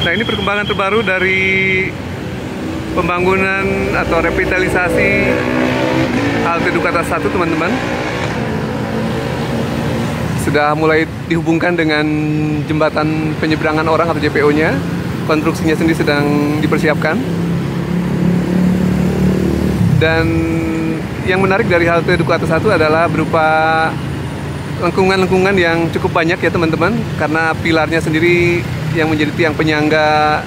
Nah, ini perkembangan terbaru dari pembangunan atau revitalisasi halte Duku Atas 1, teman-teman. Sudah mulai dihubungkan dengan jembatan penyeberangan orang atau JPO-nya. Konstruksinya sendiri sedang dipersiapkan. Dan yang menarik dari halte Duku Atas 1 adalah berupa lengkungan-lengkungan yang cukup banyak ya teman-teman, karena pilarnya sendiri yang menjadi tiang penyangga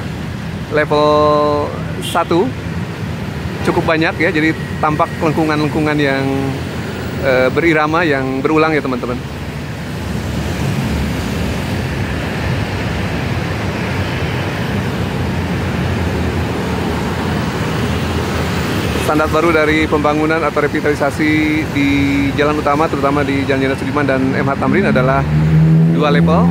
level 1 cukup banyak ya, jadi tampak lengkungan-lengkungan yang berirama yang berulang ya teman-teman. Standar baru dari pembangunan atau revitalisasi di jalan utama, terutama di Jalan Jenderal Sudirman dan MH Tamrin adalah 2 level.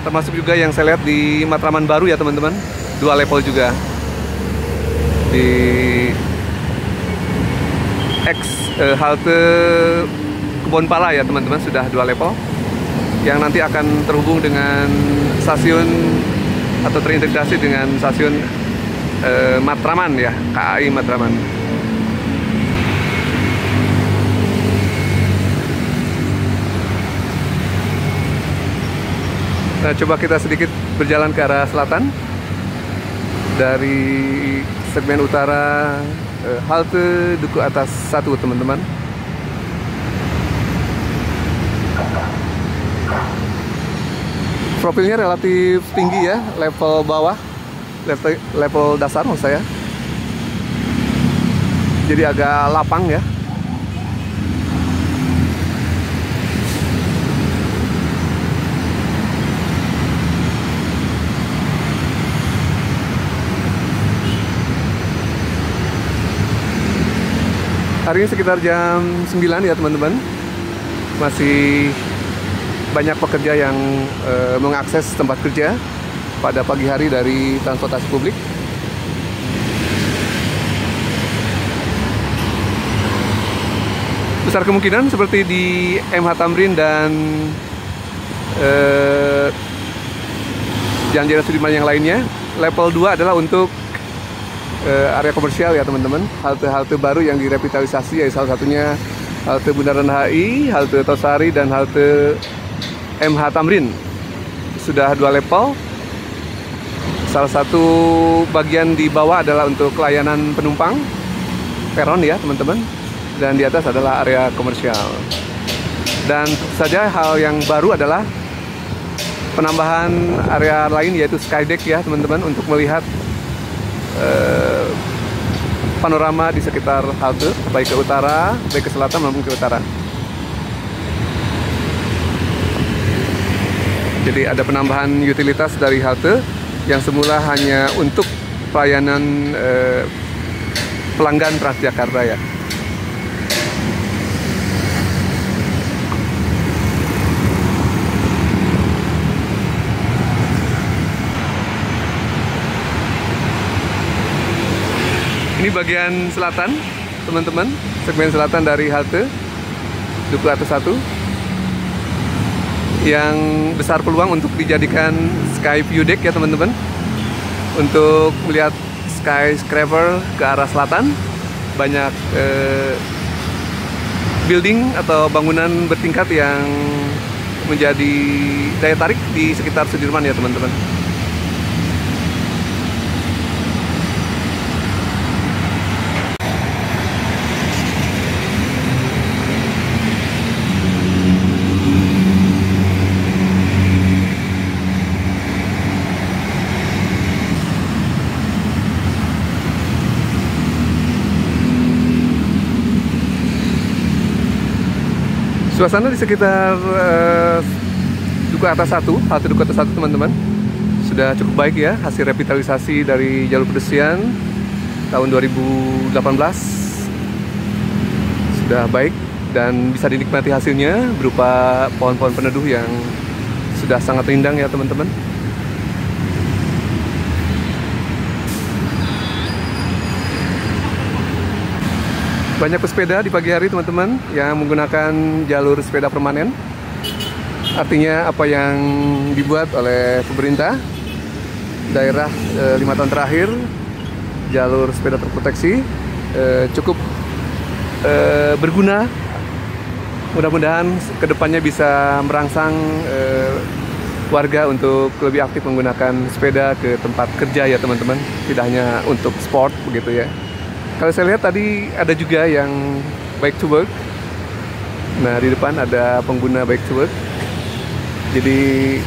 Termasuk juga yang saya lihat di Matraman baru ya teman-teman, 2 level juga. Di halte Kebonpala ya teman-teman, sudah 2 level. Yang nanti akan terhubung dengan stasiun atau terintegrasi dengan stasiun Matraman ya, KAI Matraman. Nah, coba kita sedikit berjalan ke arah selatan dari segmen utara halte Duku Atas 1, teman-teman. Profilnya relatif tinggi ya, level bawah, level dasar maksud saya. Jadi agak lapang ya. Hari ini sekitar jam 9 ya teman-teman. Masih banyak pekerja yang mengakses tempat kerja pada pagi hari dari transportasi publik. Besar kemungkinan seperti di MH Tamrin dan Jalan Jenderal Sudirman yang lainnya, level 2 adalah untuk area komersial ya teman-teman. Halte-halte baru yang direvitalisasi, yaitu salah satunya halte Bundaran HI, halte Tosari, dan halte MH Tamrin. Sudah 2 level. Salah satu bagian di bawah adalah untuk layanan penumpang, peron ya teman-teman, dan di atas adalah area komersial. Dan saja hal yang baru adalah penambahan area lain, yaitu skydeck ya teman-teman, untuk melihat panorama di sekitar halte, baik ke utara, baik ke selatan maupun ke utara. Jadi ada penambahan utilitas dari halte yang semula hanya untuk pelayanan pelanggan Transjakarta ya. Ini bagian selatan, teman-teman, segmen selatan dari halte Duku Atas 1 yang besar peluang untuk dijadikan sky view deck ya teman-teman, untuk melihat skyscraper ke arah selatan. Banyak building atau bangunan bertingkat yang menjadi daya tarik di sekitar Sudirman ya teman-teman. Suasana di sekitar Duku Atas 1, halte Duku Atas 1 teman-teman, sudah cukup baik ya. Hasil revitalisasi dari jalur pedestrian tahun 2018 sudah baik dan bisa dinikmati hasilnya berupa pohon-pohon peneduh yang sudah sangat rindang ya teman-teman. Banyak pesepeda di pagi hari teman-teman yang menggunakan jalur sepeda permanen. Artinya apa yang dibuat oleh pemerintah daerah 5 tahun terakhir jalur sepeda terproteksi cukup berguna. Mudah-mudahan kedepannya bisa merangsang warga untuk lebih aktif menggunakan sepeda ke tempat kerja ya teman-teman, tidak hanya untuk sport begitu ya. Kalau saya lihat tadi ada juga yang bike to work. Nah, di depan ada pengguna bike to work. Jadi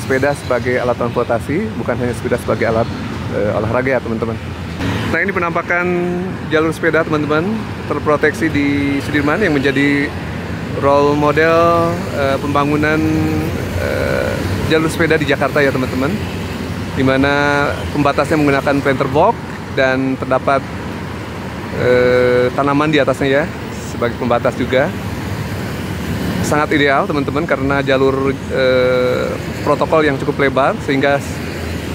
sepeda sebagai alat transportasi, bukan hanya sepeda sebagai alat olahraga ya teman-teman. Nah, ini penampakan jalur sepeda teman-teman terproteksi di Sudirman yang menjadi role model pembangunan jalur sepeda di Jakarta ya teman-teman, dimana pembatasnya menggunakan planter box dan terdapat tanaman di atasnya ya sebagai pembatas juga. Sangat ideal teman-teman karena jalur protokol yang cukup lebar, sehingga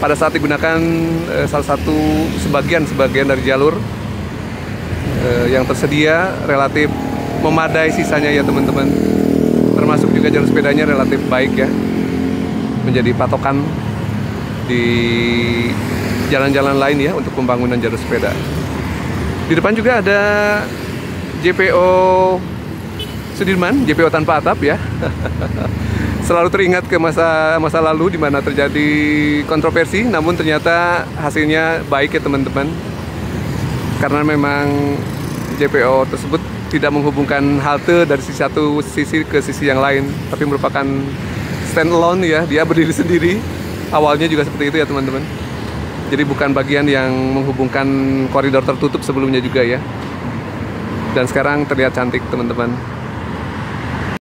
pada saat digunakan salah satu sebagian dari jalur yang tersedia relatif memadai sisanya ya teman-teman. Termasuk juga jalur sepedanya relatif baik ya, menjadi patokan di jalan-jalan lain ya untuk pembangunan jalur sepeda. Di depan juga ada JPO Sudirman, JPO tanpa atap ya. Selalu teringat ke masa lalu di mana terjadi kontroversi, namun ternyata hasilnya baik ya teman-teman. Karena memang JPO tersebut tidak menghubungkan halte dari satu sisi ke sisi yang lain, tapi merupakan stand alone ya, dia berdiri sendiri. Awalnya juga seperti itu ya teman-teman. Jadi bukan bagian yang menghubungkan koridor tertutup sebelumnya juga ya. Dan sekarang terlihat cantik teman-teman.